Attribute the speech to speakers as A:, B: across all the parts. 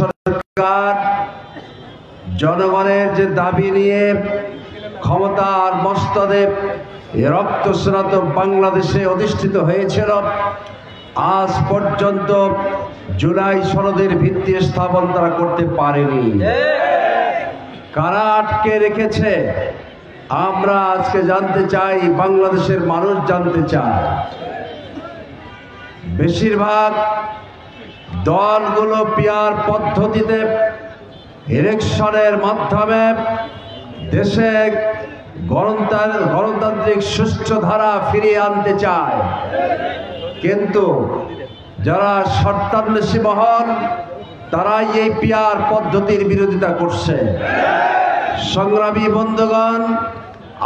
A: সরকার জনগণের যে দাবি নিয়ে ক্ষমতার মস্তদে রক্তস্নাত বাংলাদেশে অধিষ্ঠিত হয়েছিল, আজ পর্যন্ত জুলাই সনদের ভিত্তি স্থাপন তারা করতে পারেনি। কারা আটকে রেখেছে আমরা আজকে জানতে চাই, বাংলাদেশের মানুষ জানতে চায়। বেশিরভাগ দলগুলো পিআর পদ্ধতিতে ইলেকশনের মাধ্যমে দেশে গণতান্ত্রিক সুষ্ঠু ধারা ফিরিয়ে আনতে চায়, কিন্তু যারা শর্তান্বেষী মহল তারাই এই পিআর পদ্ধতির বিরোধিতা করছে। সংগ্রামী বন্ধুগণ,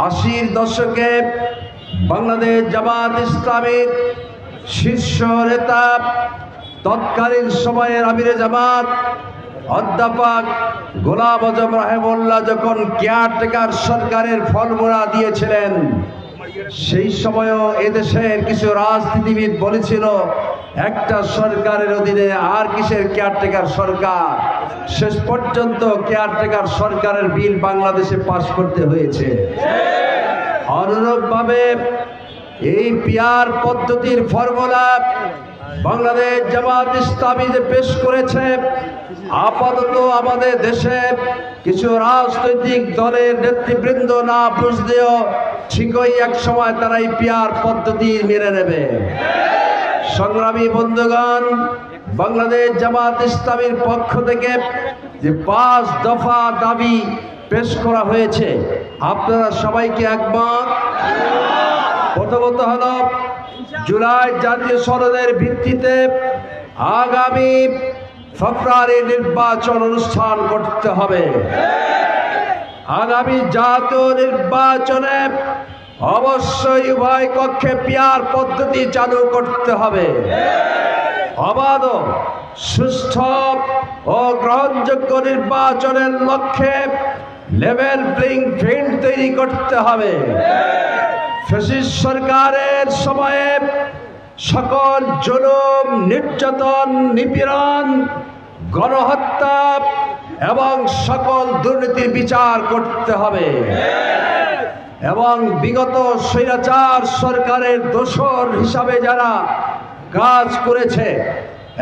A: ৮০ দশকে বাংলাদেশ জামাত ইসলামীর শীর্ষ নেতা তৎকালীন সময়ের আমিরে জামাত অধ্যাপক গোলাম আজম রাহেমুল্লাহ যখন কেয়ারটেকার সরকারের ফর্মুলা দিয়েছিলেন, সেই সময়ও এদেশের কিছু রাজনীতিবিদ বলেছিল একটা সরকারের অধীনে আর কিসের কেয়ারটেকার সরকার। শেষ পর্যন্ত কেয়ারটেকার সরকারের বিল বাংলাদেশে পাশ করতে হয়েছে। অনুরূপভাবে এই পিআর পদ্ধতির ফর্মুলা বাংলাদেশ জামাত ইসলামী যে পেশ করেছে, আপাতত আমাদের দেশে কিছু রাজনৈতিক দলের নেতৃবৃন্দ না বুঝলেও ঠিকই এক সময় তারা এই পিআর পদ্ধতি মেনে নেবে। সংগ্রামী বন্ধুগণ, বাংলাদেশ জামাত ইসলামীর পক্ষ থেকে যে ৫ দফা দাবি পেশ করা হয়েছে, আপনারা সবাইকে একমত? প্রথমত হলো জুলাই জাতীয় সনদের ভিত্তিতে আগামী ফেব্রুয়ারি নির্বাচন অনুষ্ঠান করতে হবে। আগামী জাতীয় নির্বাচনে অবশ্যই উভয় কক্ষে পিআর পদ্ধতি চালু করতে হবে। অবাধ, সুষ্ঠু ও গ্রহণযোগ্য নির্বাচনের লক্ষ্যে লেভেল প্লেইং ফিল্ড তৈরি করতে হবে। ফ্যাসিস্ট সরকারের সময়ে সকল জুলুম, নির্যাতন, নিপীড়ন, গণহত্যা এবং সকল দুর্নীতির বিচার করতে হবে এবং বিগত স্বৈরাচার সরকারের দোসর হিসাবে যারা কাজ করেছে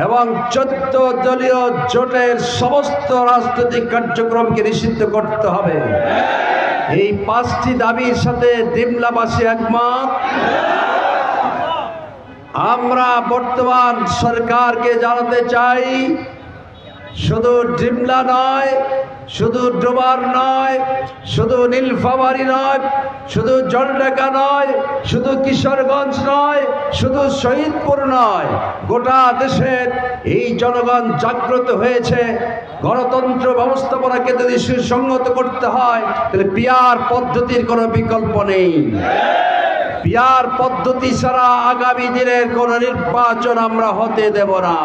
A: এবং 14 দলীয় জোটের সমস্ত রাজনৈতিক কার্যক্রমকে নিষিদ্ধ করতে হবে। এই 5টি দাবির সাথে ডিমলাবাসী একমত। আমরা বর্তমান সরকারকে জানাতে চাই, শুধু ডিমলা নয়, শুধু ডোবার নয়, শুধু নীলফামারী নয়, শুধু জলঢাকা নয়, শুধু কিশোরগঞ্জ নয়, শুধু শহীদপুর নয়, গোটা দেশের এই জনগণ জাগ্রত হয়েছে। গণতন্ত্র ব্যবস্থাপনাকে যদি সুসংহত করতে হয় তাহলে পিআর পদ্ধতির কোনো বিকল্প নেই। পিআর পদ্ধতি ছাড়া আগামী দিনের কোনো নির্বাচন আমরা হতে দেব না।